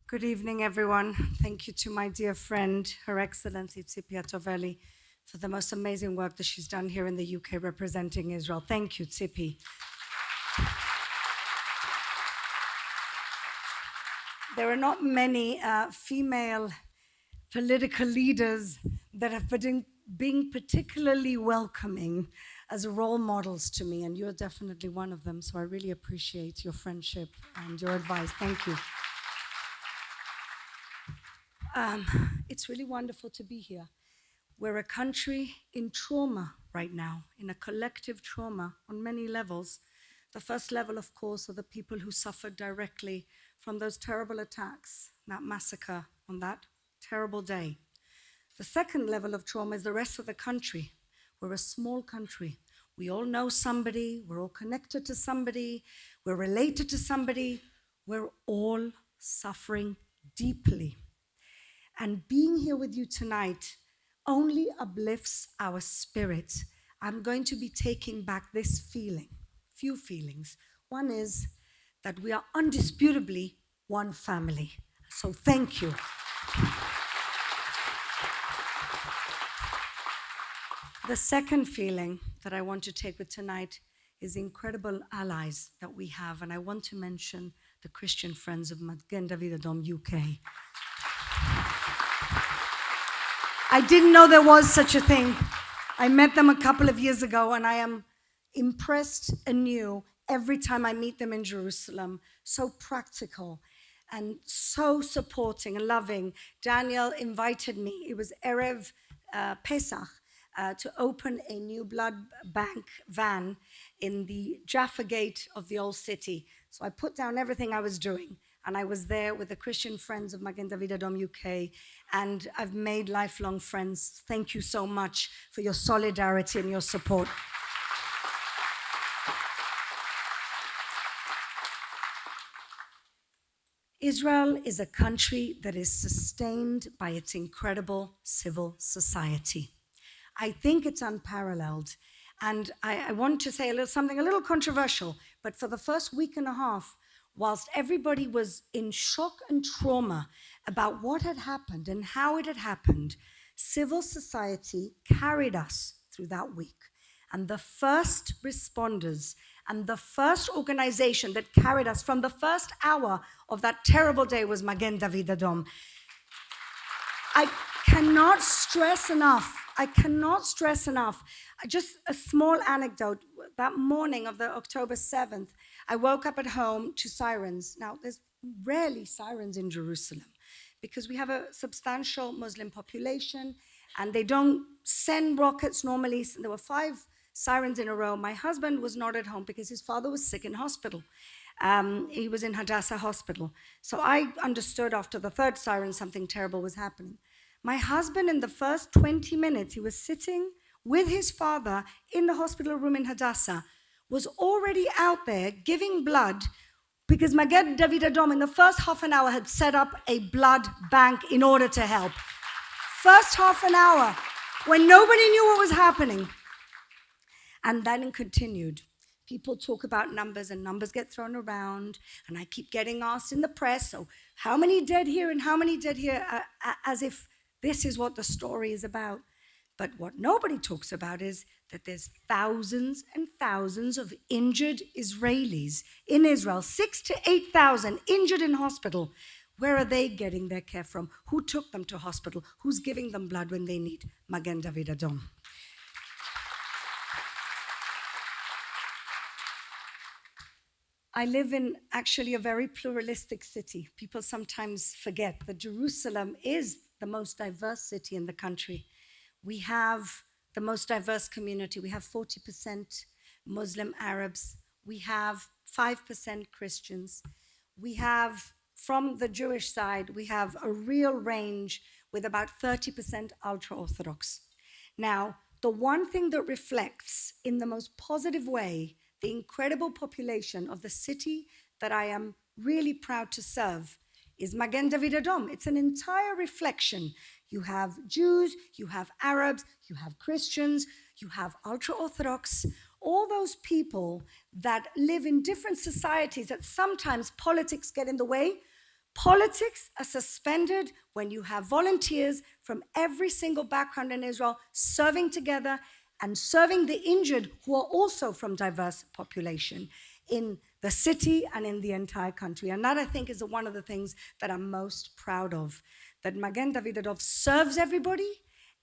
Good evening, everyone. Thank you to my dear friend, Her Excellency Tsipi Atoveli, for the most amazing work that she's done here in the UK representing Israel. Thank you, Tsipi. There are not many female political leaders that have been particularly welcoming as role models to me, and you're definitely one of them, so I really appreciate your friendship and your advice. Thank you. It's really wonderful to be here. We're a country in trauma right now, in a collective trauma on many levels. The first level, of course, are the people who suffered directly from those terrible attacks, that massacre on that terrible day. The second level of trauma is the rest of the country. We're a small country. We all know somebody, we're all connected to somebody, we're related to somebody, we're all suffering deeply. And being here with you tonight only uplifts our spirits. I'm going to be taking back this feeling, few feelings. One is that we are undisputably one family. So thank you. The second feeling that I want to take with tonight is the incredible allies that we have. And I want to mention the Christian Friends of Magen David Adom UK. I didn't know there was such a thing. I met them a couple of years ago, and I am impressed anew every time I meet them in Jerusalem. So practical and so supporting and loving. Daniel invited me. It was Erev Pesach to open a new blood bank van in the Jaffa Gate of the old city. So I put down everything I was doing. And I was there with the Christian Friends of Magen David Adom UK, and I've made lifelong friends. Thank you so much for your solidarity and your support. Israel is a country that is sustained by its incredible civil society. I think it's unparalleled. And I want to say something a little controversial, but for the first week and a half, whilst everybody was in shock and trauma about what had happened and how it had happened, civil society carried us through that week. And the first responders and the first organization that carried us from the first hour of that terrible day was Magen David Adom. I cannot stress enough. Just a small anecdote. That morning of the October 7th, I woke up at home to sirens. Now, there's rarely sirens in Jerusalem because we have a substantial Muslim population and they don't send rockets normally. There were 5 sirens in a row. My husband was not at home because his father was sick in hospital. He was in Hadassah Hospital. So I understood after the 3rd siren something terrible was happening. My husband, in the first 20 minutes, he was sitting with his father in the hospital room in Hadassah, was already out there giving blood because Magen David Adom in the first half an hour had set up a blood bank in order to help. First half an hour when nobody knew what was happening. And then it continued. People talk about numbers and numbers get thrown around, and I keep getting asked in the press, so how many dead here and how many dead here, as if this is what the story is about. But what nobody talks about is that there's thousands and thousands of injured Israelis in Israel, 6,000 to 8,000 injured in hospital. Where are they getting their care from? Who took them to hospital? Who's giving them blood when they need Magen David Adom? I live in actually a very pluralistic city. People sometimes forget that Jerusalem is the most diverse city in the country. We have the most diverse community. We have 40% Muslim Arabs. We have 5% Christians. We have, from the Jewish side, we have a real range with about 30% ultra-Orthodox. Now, the one thing that reflects in the most positive way the incredible population of the city that I am really proud to serve is Magen David Adom. It's an entire reflection. You have Jews, you have Arabs, you have Christians, you have ultra-Orthodox, all those people that live in different societies that sometimes politics get in the way, Politics are suspended when you have volunteers from every single background in Israel serving together and serving the injured who are also from diverse population in the city and in the entire country. And that, I think, is one of the things that I'm most proud of, that Magen David Adov serves everybody,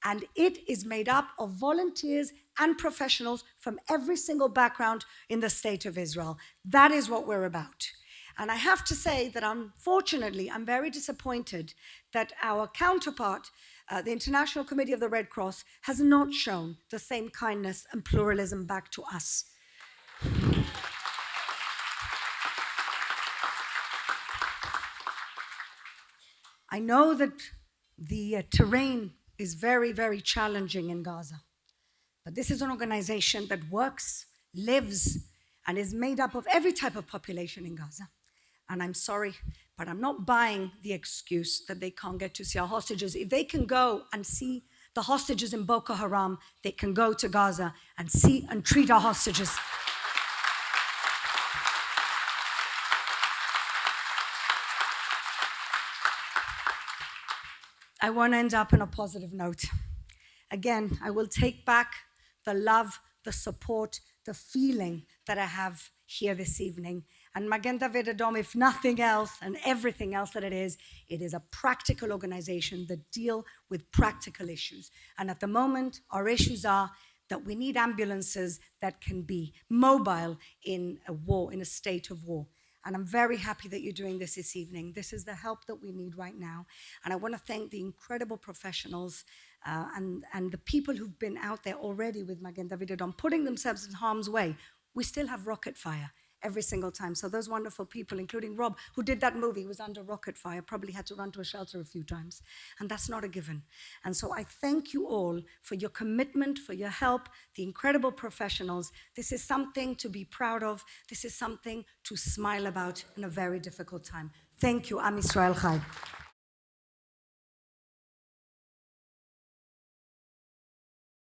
and it is made up of volunteers and professionals from every single background in the state of Israel. That is what we're about. And I have to say that unfortunately, I'm very disappointed that our counterpart, the International Committee of the Red Cross, has not shown the same kindness and pluralism back to us. I know that the terrain is very, very challenging in Gaza, but this is an organization that works, lives, and is made up of every type of population in Gaza. And I'm sorry, but I'm not buying the excuse that they can't get to see our hostages. If they can go and see the hostages in Boko Haram, they can go to Gaza and see and treat our hostages. I want to end up on a positive note. Again, I will take back the love, the support, the feeling that I have here this evening. And Magen David Adom, if nothing else, and everything else that it is a practical organization that deal with practical issues. And at the moment, our issues are that we need ambulances that can be mobile in a war, in a state of war. And I'm very happy that you're doing this evening. This is the help that we need right now. And I want to thank the incredible professionals and the people who've been out there already with Magen David Adom, putting themselves in harm's way. We still have rocket fire every single time. So those wonderful people, including Rob, who did that movie, was under rocket fire, probably had to run to a shelter a few times. And that's not a given. And so I thank you all for your commitment, for your help, the incredible professionals. This is something to be proud of. This is something to smile about in a very difficult time. Thank you. Am Yisrael Chai.